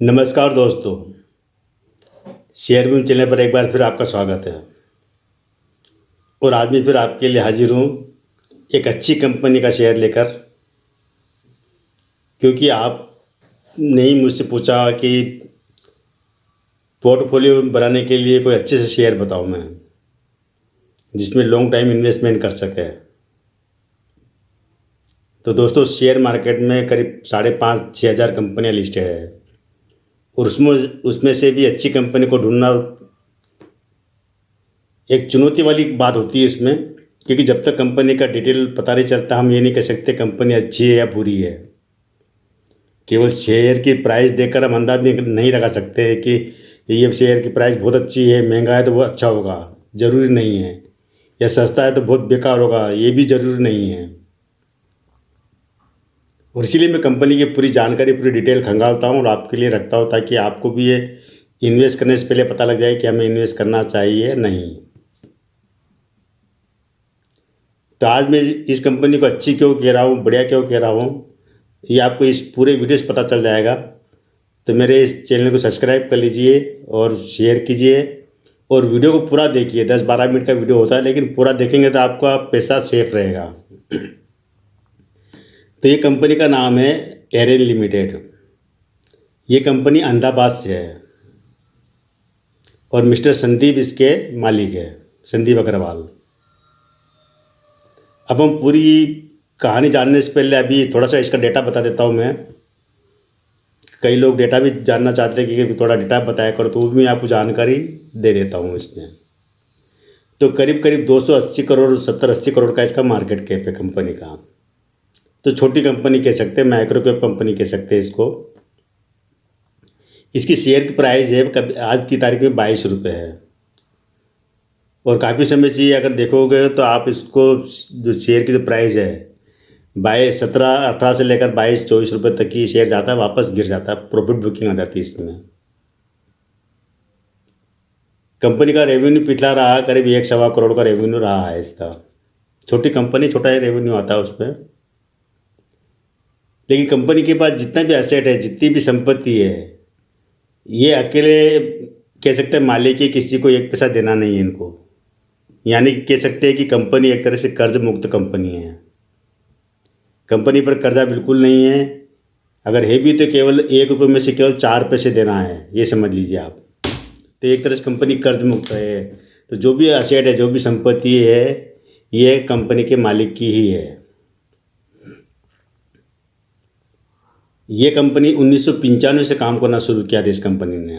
नमस्कार दोस्तों, share boom channel पर एक बार फिर आपका स्वागत है। और आज मैं फिर आपके लिए हाजिर हूँ एक अच्छी कंपनी का शेयर लेकर, क्योंकि आपने ही मुझसे पूछा कि पोर्टफोलियो बनाने के लिए कोई अच्छे से शेयर बताऊँ मैं, जिसमें लॉन्ग टाइम इन्वेस्टमेंट कर सके। तो दोस्तों, शेयर मार्केट में करीब 5,500-6,000 कंपनियाँ लिस्टेड है, और उसमें उसमें से भी अच्छी कंपनी को ढूंढना एक चुनौती वाली बात होती है इसमें, क्योंकि जब तक कंपनी का डिटेल पता नहीं चलता हम ये नहीं कह सकते कंपनी अच्छी है या बुरी है। केवल शेयर की प्राइस देखकर हम अंदाज नहीं लगा सकते कि ये शेयर की प्राइस बहुत अच्छी है, महंगा है तो बहुत अच्छा होगा, ज़रूरी नहीं है। या सस्ता है तो बहुत बेकार होगा, ये भी ज़रूरी नहीं है। और इसीलिए मैं कंपनी की पूरी जानकारी, पूरी डिटेल खंगालता हूँ और आपके लिए रखता हूँ, ताकि आपको भी ये इन्वेस्ट करने से पहले पता लग जाए कि हमें इन्वेस्ट करना चाहिए या नहीं। तो आज मैं इस कंपनी को अच्छी क्यों कह रहा हूँ, बढ़िया क्यों कह रहा हूँ, ये आपको इस पूरे वीडियो से पता चल जाएगा। तो मेरे इस चैनल को सब्सक्राइब कर लीजिए और शेयर कीजिए, और वीडियो को पूरा देखिए। 10-12 मिनट का वीडियो होता है, लेकिन पूरा देखेंगे तो आपका पैसा सेफ रहेगा। तो ये कंपनी का नाम है एरेन लिमिटेड। ये कंपनी अहमदाबाद से है और मिस्टर संदीप इसके मालिक है, संदीप अग्रवाल। अब हम पूरी कहानी जानने से पहले अभी थोड़ा सा इसका डेटा बता देता हूँ मैं। कई लोग डेटा भी जानना चाहते हैं कि थोड़ा डेटा बताया करो, तो वो भी मैं आपको जानकारी दे देता हूँ इसमें। तो करीब करीब 280 करोड़, 70-80 करोड़ का इसका मार्केट कैप है कंपनी का। तो छोटी कंपनी कह सकते हैं, माइक्रो कैप कंपनी कह सकते हैं इसको। इसकी शेयर की प्राइस है कभी आज की तारीख में 22 रुपये है, और काफ़ी समय से अगर देखोगे तो आप इसको, जो शेयर की जो प्राइस है 17-18 से लेकर 22-24 रुपये तक की शेयर जाता है, वापस गिर जाता है, प्रॉफिट बुकिंग आ जाती है इसमें। कंपनी का रेवेन्यू पिछला रहा करीब 1-1.25 करोड़ का रेवेन्यू रहा है इसका। छोटी कंपनी, छोटा ही रेवेन्यू आता है उसमें। लेकिन कंपनी के पास जितना भी एसेट है, जितनी भी संपत्ति है, ये अकेले कह सकते हैं मालिक ही, किसी को एक पैसा देना नहीं है इनको। यानी कि कह सकते हैं कि कंपनी एक तरह से कर्ज मुक्त कंपनी है। कंपनी पर कर्जा बिल्कुल नहीं है, अगर है भी तो केवल 1 रुपये में से केवल 4 पैसे देना है, ये समझ लीजिए आप। तो एक तरह से कंपनी कर्ज मुक्त है। तो जो भी असेट है, जो भी संपत्ति है, ये कंपनी के मालिक की ही है। ये कंपनी 1995 से काम करना शुरू किया था इस कंपनी ने।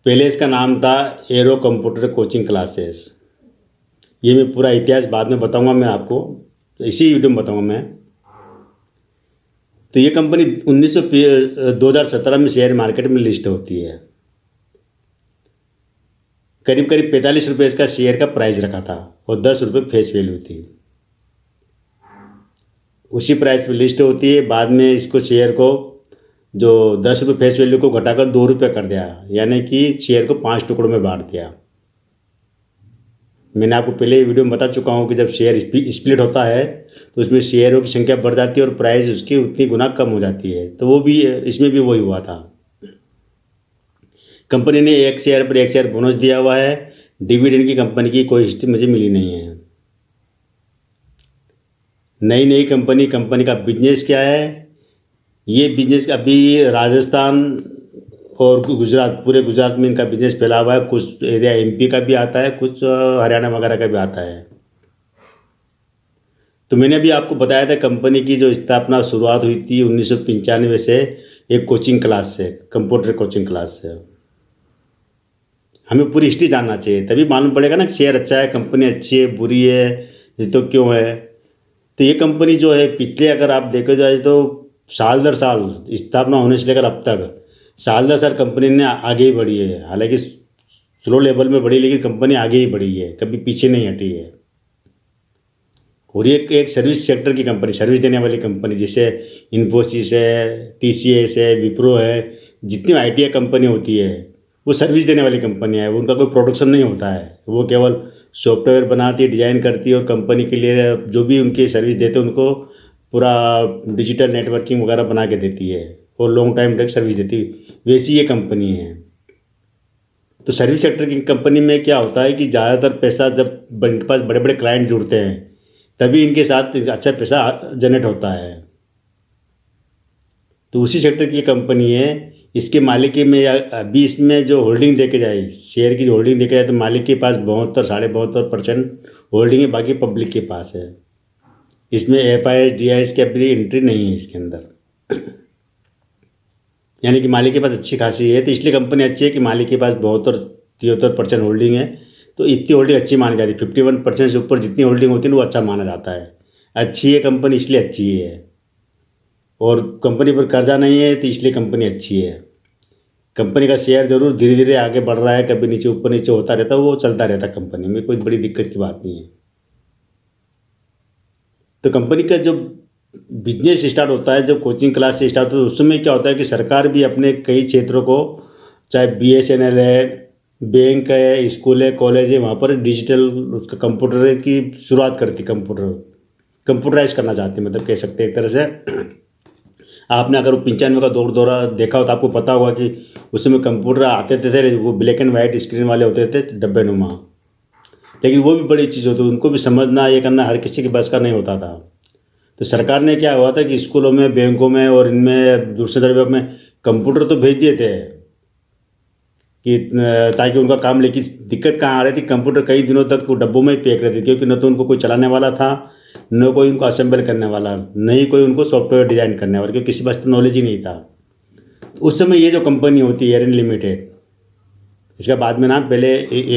पहले इसका नाम था एरो कंप्यूटर कोचिंग क्लासेस। ये मैं पूरा इतिहास बाद में बताऊंगा मैं आपको, तो इसी वीडियो में बताऊंगा मैं। तो ये कंपनी 2017 में शेयर मार्केट में लिस्ट होती है। करीब करीब 45 रुपये इसका शेयर का प्राइस रखा था, और 10 रुपये फेस वैल्यू थी। उसी प्राइस पे लिस्ट होती है। बाद में इसको शेयर को, जो 10 रुपये फेस वैल्यू को घटाकर 2 रुपये कर दिया, यानी कि शेयर को 5 टुकड़ों में बांट दिया। मैंने आपको पहले ही वीडियो में बता चुका हूँ कि जब शेयर स्प्लिट होता है तो उसमें शेयरों की संख्या बढ़ जाती है और प्राइस उसकी उतनी गुना कम हो जाती है। तो वो भी, इसमें भी वही हुआ था। कंपनी ने एक शेयर पर एक शेयर बोनस दिया हुआ है। डिविडेंड की कंपनी की कोई हिस्ट्री मुझे मिली नहीं है। नई कंपनी का बिजनेस क्या है, ये बिजनेस अभी राजस्थान और गुजरात, पूरे गुजरात में इनका बिजनेस फैला हुआ है। कुछ एरिया एमपी का भी आता है, कुछ हरियाणा वगैरह का भी आता है। तो मैंने अभी आपको बताया था कंपनी की जो स्थापना शुरुआत हुई थी 1995 से, एक कोचिंग क्लास से, कंप्यूटर कोचिंग क्लास से। हमें पूरी हिस्ट्री जानना चाहिए, तभी मालूम पड़ेगा ना कि शेयर अच्छा है, कंपनी अच्छी है, बुरी है, ये तो क्यों है। तो ये कंपनी जो है, पिछले अगर आप देखो जाए तो साल दर साल, स्थापना होने से लेकर अब तक साल दर साल कंपनी ने आगे ही बढ़ी है। हालांकि स्लो लेवल में बढ़ी, लेकिन कंपनी आगे ही बढ़ी है, कभी पीछे नहीं हटी है। और ये एक सर्विस सेक्टर की कंपनी, सर्विस देने वाली कंपनी, जैसे इन्फोसिस है, टीसीएस है, विप्रो है, जितनी आईटी कंपनी होती है वो सर्विस देने वाली कंपनी है। उनका कोई प्रोडक्शन नहीं होता है, वो केवल सॉफ्टवेयर बनाती है, डिज़ाइन करती है, और कंपनी के लिए जो भी उनकी सर्विस देते हैं उनको पूरा डिजिटल नेटवर्किंग वगैरह बना के देती है। और लॉन्ग टाइम तक सर्विस देती है, वैसी ये कंपनी है। तो सर्विस सेक्टर की कंपनी में क्या होता है कि ज़्यादातर पैसा जब इनके पास बड़े बड़े क्लाइंट जुड़ते हैं तभी इनके साथ अच्छा पैसा जनरेट होता है। तो उसी सेक्टर की कंपनी है। इसके मालिक में अभी इसमें जो होल्डिंग देके जाए, शेयर की जो होल्डिंग देके जाए, तो मालिक के पास 72-72.5% होल्डिंग है, बाकी पब्लिक के पास है। इसमें FIS DIS की अपनी एंट्री नहीं है इसके अंदर। यानी कि मालिक के पास अच्छी खासी है, तो इसलिए कंपनी अच्छी है कि मालिक के पास 72-73% होल्डिंग है। तो इतनी होल्डिंग अच्छी मानी जाती है। 51% से ऊपर जितनी होल्डिंग होती है वो अच्छा माना जाता है। अच्छी है कंपनी, इसलिए अच्छी है। और कंपनी पर कर्जा नहीं है, तो इसलिए कंपनी अच्छी है। कंपनी का शेयर जरूर धीरे धीरे आगे बढ़ रहा है, कभी नीचे ऊपर नीचे होता रहता है, वो चलता रहता है। कंपनी में कोई बड़ी दिक्कत की बात नहीं है। तो कंपनी का जो बिजनेस स्टार्ट होता है, जब कोचिंग क्लास से स्टार्ट होता है, उस समय क्या होता है कि सरकार भी अपने कई क्षेत्रों को, चाहे BSNL है, बैंक है, स्कूल है, कॉलेज है, वहाँ पर डिजिटल उसका कंप्यूटर की शुरुआत करती। कंप्यूटराइज करना चाहती, मतलब कह सकते हैं एक तरह से। आपने अगर वो 95 का दौरा देखा हो तो आपको पता होगा कि उस समय कंप्यूटर आते थे, वो ब्लैक एंड वाइट स्क्रीन वाले होते थे, डब्बे नुमा। लेकिन वो भी बड़ी चीज़ होती, उनको भी समझना ये करना हर किसी के बस का नहीं होता था। तो सरकार ने क्या हुआ था कि स्कूलों में, बैंकों में और इनमें दूसरे विभाग में कंप्यूटर तो भेज दिए थे कि ताकि उनका काम, लेकिन दिक्कत कहाँ आ रही थी, कंप्यूटर कई दिनों तक वो डब्बों में ही पैक रहती थी, क्योंकि न तो उनको कोई चलाने वाला था, न कोई उनको असेंबल करने वाला, न ही कोई उनको सॉफ्टवेयर डिजाइन करने वाला, क्योंकि किसी पास नॉलेज ही नहीं था। तो उस समय ये जो कंपनी होती है एरन लिमिटेड, इसका बाद में नाम, पहले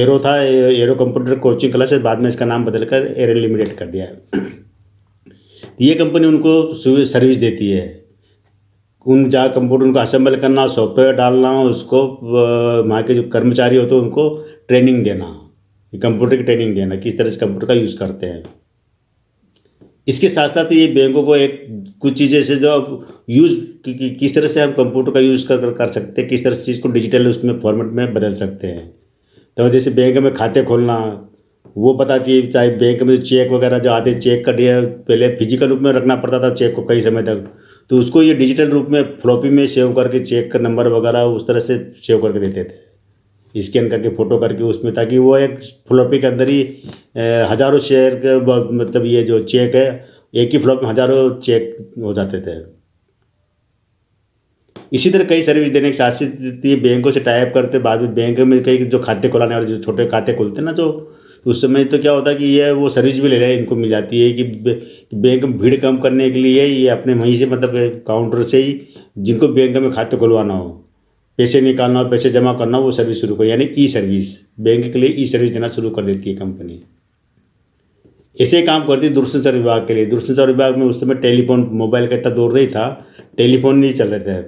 एरो था, एरो कंप्यूटर कोचिंग क्लासेस, बाद में इसका नाम बदलकर एरन लिमिटेड कर दिया है। ये कंपनी उनको सर्विस देती है। उन जहाँ कंप्यूटर उनको असेंबल करना, सॉफ्टवेयर डालना, उसको वहाँ के जो कर्मचारी होते हैं उनको ट्रेनिंग देना, कंप्यूटर की ट्रेनिंग देना, किस तरह से कंप्यूटर का यूज़ करते हैं। इसके साथ साथ ये बैंकों को एक कुछ चीज़ें से जो यूज़ किस तरह से हम कंप्यूटर का यूज़ कर सकते हैं, किस तरह से चीज़ को डिजिटल उसमें फॉर्मेट में बदल सकते हैं। तो जैसे बैंक में खाते खोलना, वो बताती है। चाहे बैंक में चेक वगैरह जो आते, चेक का पहले फिजिकल रूप में रखना पड़ता था चेक को कई समय तक, तो उसको ये डिजिटल रूप में फ्लॉपी में सेव करके चेक का नंबर वगैरह उस तरह से सेव करके देते थे, स्कैन करके फ़ोटो करके उसमें, ताकि वो एक फ्लॉपी के अंदर ही हज़ारों शेयर के मतलब ये जो चेक है, एक ही फ्लॉप में हज़ारों चेक हो जाते थे। इसी तरह कई सर्विस देने की साथ ये बैंकों से टाइप करते, बाद में बैंक में कई जो खाते खुलाने वाले जो छोटे खाते खुलते हैं ना, जो तो उस समय तो क्या होता है कि ये वो सर्विस भी ले रहे हैं, इनको मिल जाती है कि बैंक में भीड़ कम करने के लिए ये अपने वहीं से, मतलब काउंटर से ही, जिनको बैंक में खाते खुलवाना हो, पैसे निकालना हो, पैसे जमा करना हो, वो सर्विस शुरू कर, यानी ई सर्विस, बैंक के लिए ई सर्विस देना शुरू कर देती है कंपनी। ऐसे ही काम करती है दूरसंचार विभाग के लिए। दूरसंचार विभाग में उस समय टेलीफोन, मोबाइल का इतना दौर नहीं था, टेलीफोन नहीं चल रहे थे।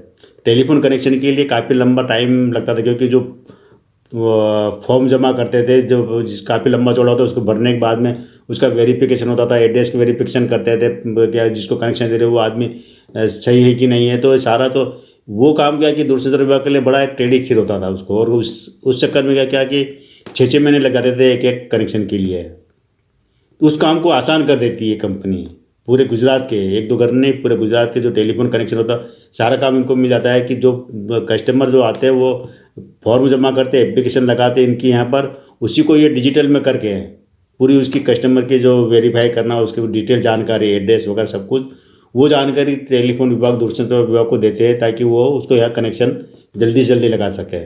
टेलीफोन कनेक्शन के लिए काफ़ी लंबा टाइम लगता था, क्योंकि जो फॉर्म जमा करते थे, जो काफ़ी लंबा चौड़ा होता है, उसको भरने के बाद में उसका वेरिफिकेशन होता था, एड्रेस की वेरिफिकेशन करते थे, क्या जिसको कनेक्शन दे रहे वो आदमी सही है कि नहीं है। तो सारा तो वो काम क्या कि दूरसंचार विभाग के लिए बड़ा एक टेढ़ी खीर होता था उसको, और उस चक्कर में क्या क्या कि 6-6 महीने लग जाते थे एक एक कनेक्शन के लिए। तो उस काम को आसान कर देती है कंपनी। पूरे गुजरात के, एक दो घर नहीं, पूरे गुजरात के जो टेलीफोन कनेक्शन होता, सारा काम इनको मिल जाता है कि जो कस्टमर जो आते हैं वो फॉर्म जमा करते, एप्लीकेशन लगाते इनकी यहाँ पर, उसी को ये डिजिटल में करके पूरी उसकी कस्टमर की जो वेरीफाई करना, उसकी डिटेल जानकारी, एड्रेस वगैरह सब कुछ, वो जानकारी टेलीफोन विभाग, दूरसंचार विभाग को देते हैं, ताकि वो उसको यहाँ कनेक्शन जल्दी से जल्दी लगा सके।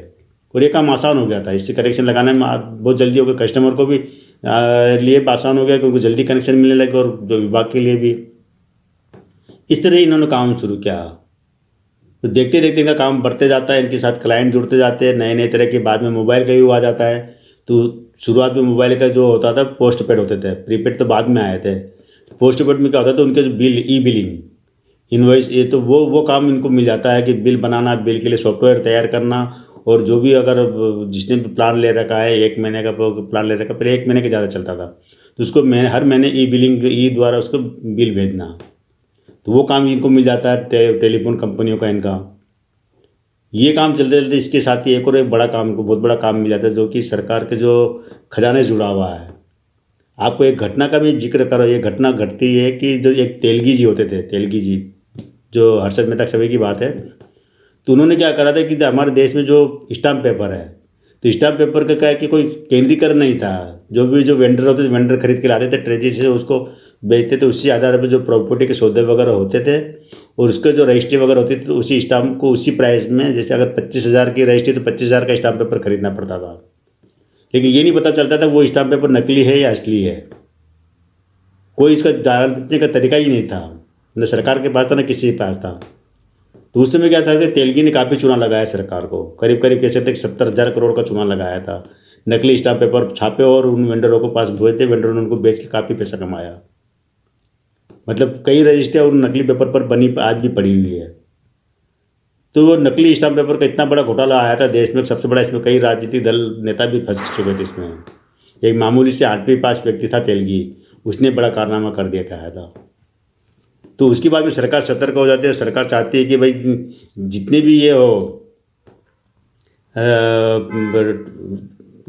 और ये काम आसान हो गया था, इससे कनेक्शन लगाने में बहुत जल्दी हो गया, कस्टमर को भी लिए आसान हो गया, क्योंकि जल्दी कनेक्शन मिलने लगे, और जो विभाग के लिए भी। इस तरह ही इन्होंने काम शुरू किया। तो देखते देखते इनका काम बढ़ते जाता है, इनके साथ क्लाइंट जुड़ते जाते हैं, नए नए तरह के। बाद में मोबाइल का युग आ जाता है। तो शुरुआत में मोबाइल का जो होता था, पोस्ट पेड होते थे, प्रीपेड तो बाद में आए थे। पोस्ट पेड में क्या होता था, उनके जो बिल, ई बिलिंग, इनवॉइस, ये तो वो काम इनको मिल जाता है कि बिल बनाना, बिल के लिए सॉफ्टवेयर तैयार करना। और जो भी अगर जिसने भी प्लान ले रखा है, 1 महीने का प्लान ले रखा, पहले 1 महीने का ज़्यादा चलता था, तो उसको हर महीने ई बिलिंग, ई द्वारा उसको बिल भेजना। तो वो काम इनको मिल जाता है टेलीफोन कंपनियों का इनका। ये काम चलते चलते इसके साथ ही एक और एक बड़ा काम को, बहुत बड़ा काम मिल जाता है, जो कि सरकार के जो खजाने से जुड़ा हुआ है। आपको एक घटना का भी जिक्र करो। ये घटना घटती है कि जो एक तेलगी जी होते थे, तेलगी जी, जो हर्षद मेहता सभी की बात है, तो उन्होंने क्या करा था कि हमारे देश में जो स्टाम्प पेपर है, तो स्टाम्प पेपर का क्या है कि कोई केंद्रीकरण नहीं था। जो वेंडर होते थे, वेंडर खरीद के लाते थे, ट्रेजरी से उसको बेचते थे, उसी आधार पर जो प्रॉपर्टी के सौदे वगैरह होते थे और उसके जो रजिस्ट्री वगैरह होती थी, तो उसी स्टाम्प को उसी प्राइस में, जैसे अगर 25,000 की रजिस्ट्री तो 25,000 का स्टाम्प पेपर खरीदना पड़ता था। लेकिन ये नहीं पता चलता था वो स्टाम्प पेपर नकली है या असली है। कोई इसका जानने का तरीका ही नहीं था, न सरकार के पास था न किसी के पास था। तो उस समय क्या था कि तेलगी ने काफ़ी चूना लगाया सरकार को, करीब करीब कह सकते 70,000 करोड़ का चूना लगाया था। नकली स्टाम्प पेपर छापे और उन वेंडरों को पास भेजे थे, वेंडरों ने उनको बेच के काफ़ी पैसा कमाया। मतलब कई रजिस्ट्रियाँ उन नकली पेपर पर बनी आज भी पड़ी हुई है। तो वो नकली स्टाम्प पेपर का इतना बड़ा घोटाला आया था देश में, सबसे बड़ा, इसमें कई राजनीतिक दल नेता भी फंस चुके थे इसमें। एक मामूली से 8वीं पास व्यक्ति था तेलगी, उसने बड़ा कारनामा कर दिया कहा था। तो उसके बाद में सरकार सतर्क हो जाती है। सरकार चाहती है कि भाई जितने भी ये हो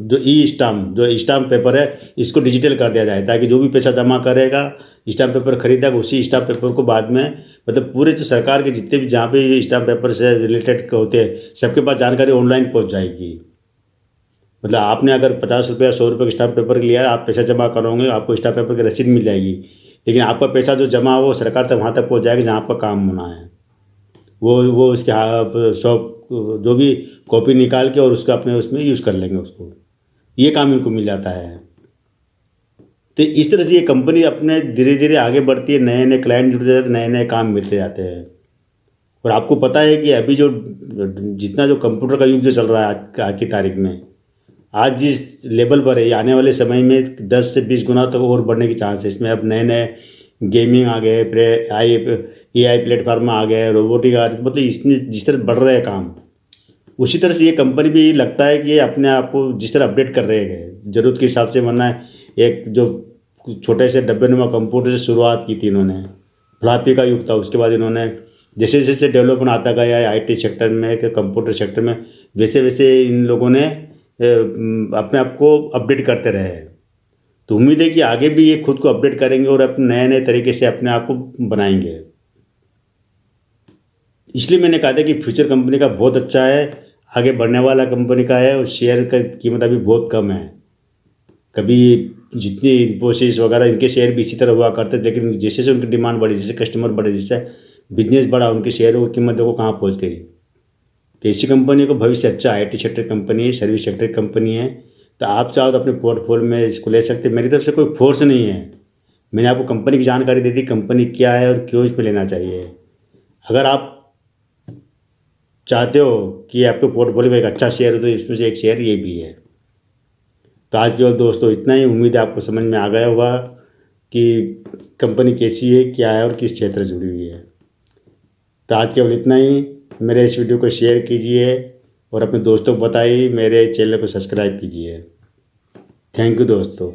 जो स्टाम्प पेपर है इसको डिजिटल कर दिया जाए, ताकि जो भी पैसा जमा करेगा, स्टाम्प पेपर खरीदेगा, उसी स्टाम्प पेपर को बाद में, मतलब पूरे जो सरकार के जितने भी जहाँ पे स्टाम्प पेपर से रिलेटेड होते हैं सबके पास जानकारी ऑनलाइन पहुँच जाएगी। मतलब आपने अगर 50 रुपया 100 रुपये का स्टाम्प पेपर लिया है, आप पैसा जमा करोगे, आपको स्टाम्प पेपर की रसीद मिल जाएगी, लेकिन आपका पैसा जो जमा हो वो सरकार तक वहाँ तक पहुँच जाएगा जहाँ आपका काम होना है। वो उसके शॉप जो भी कॉपी निकाल के और उसका अपने उसमें यूज़ कर लेंगे उसको, ये काम इनको मिल जाता है। तो इस तरह से ये कंपनी अपने धीरे धीरे आगे बढ़ती है, नए नए क्लाइंट जुड़ जाते हैं, नए नए काम मिलते जाते हैं। और आपको पता है कि अभी जो जितना जो कंप्यूटर का युग जो चल रहा है आज की तारीख में, आज जिस लेवल पर है, ये आने वाले समय में 10 से 20 गुना तक और बढ़ने की चांस है। इसमें अब नए नए गेमिंग आ गए, AI प्लेटफार्म आ गए, रोबोटिक आ रही, मतलब इसमें जिस तरह बढ़ रहे हैं काम, उसी तरह से ये कंपनी भी लगता है कि ये अपने आप को जिस तरह अपडेट कर रहे हैं ज़रूरत के हिसाब से। वरना एक जो छोटे से डब्बे-नुमा कंप्यूटर से शुरुआत की थी इन्होंने, फ्लॉपी का युग था, उसके बाद इन्होंने जैसे जैसे डेवलपमेंट आता गया है IT सेक्टर में, कि कंप्यूटर सेक्टर में, वैसे वैसे इन लोगों ने अपने आप को अपडेट करते रहे हैं। तो उम्मीद है कि आगे भी ये खुद को अपडेट करेंगे और अपने नए नए तरीके से अपने आप को बनाएंगे। इसलिए मैंने कहा था कि फ्यूचर कंपनी का बहुत अच्छा है, आगे बढ़ने वाला कंपनी का है, और शेयर का कीमत अभी बहुत कम है। कभी जितनी इन्फोसिस वगैरह इनके शेयर भी इसी तरह हुआ करते थे, लेकिन जैसे जैसे उनकी डिमांड बढ़ी, जैसे कस्टमर बढ़े, जिससे बिजनेस बढ़ा, उनके शेयरों की कीमत देखो कहाँ पहुँच गई। तो ऐसी कंपनी को भविष्य अच्छा है। IT सेक्टर कंपनी है, सर्विस सेक्टर कंपनी है। तो आप चाहो तो अपने पोर्टफोलियो में इसको ले सकते हैं। मेरी तरफ से कोई फोर्स नहीं है, मैंने आपको कंपनी की जानकारी दे दी, कंपनी क्या है और क्यों इसमें लेना चाहिए। अगर आप चाहते हो कि आपके पोर्टफोलियो में एक अच्छा शेयर हो, तो इसमें से एक शेयर ये भी है। तो आज केवल दोस्तों इतना ही। उम्मीद है आपको समझ में आ गया होगा कि कंपनी कैसी है, क्या है और किस क्षेत्र से जुड़ी हुई है। तो आज केवल इतना ही। मेरे इस वीडियो को शेयर कीजिए और अपने दोस्तों को बताइए, मेरे चैनल को सब्सक्राइब कीजिए। थैंक यू दोस्तों।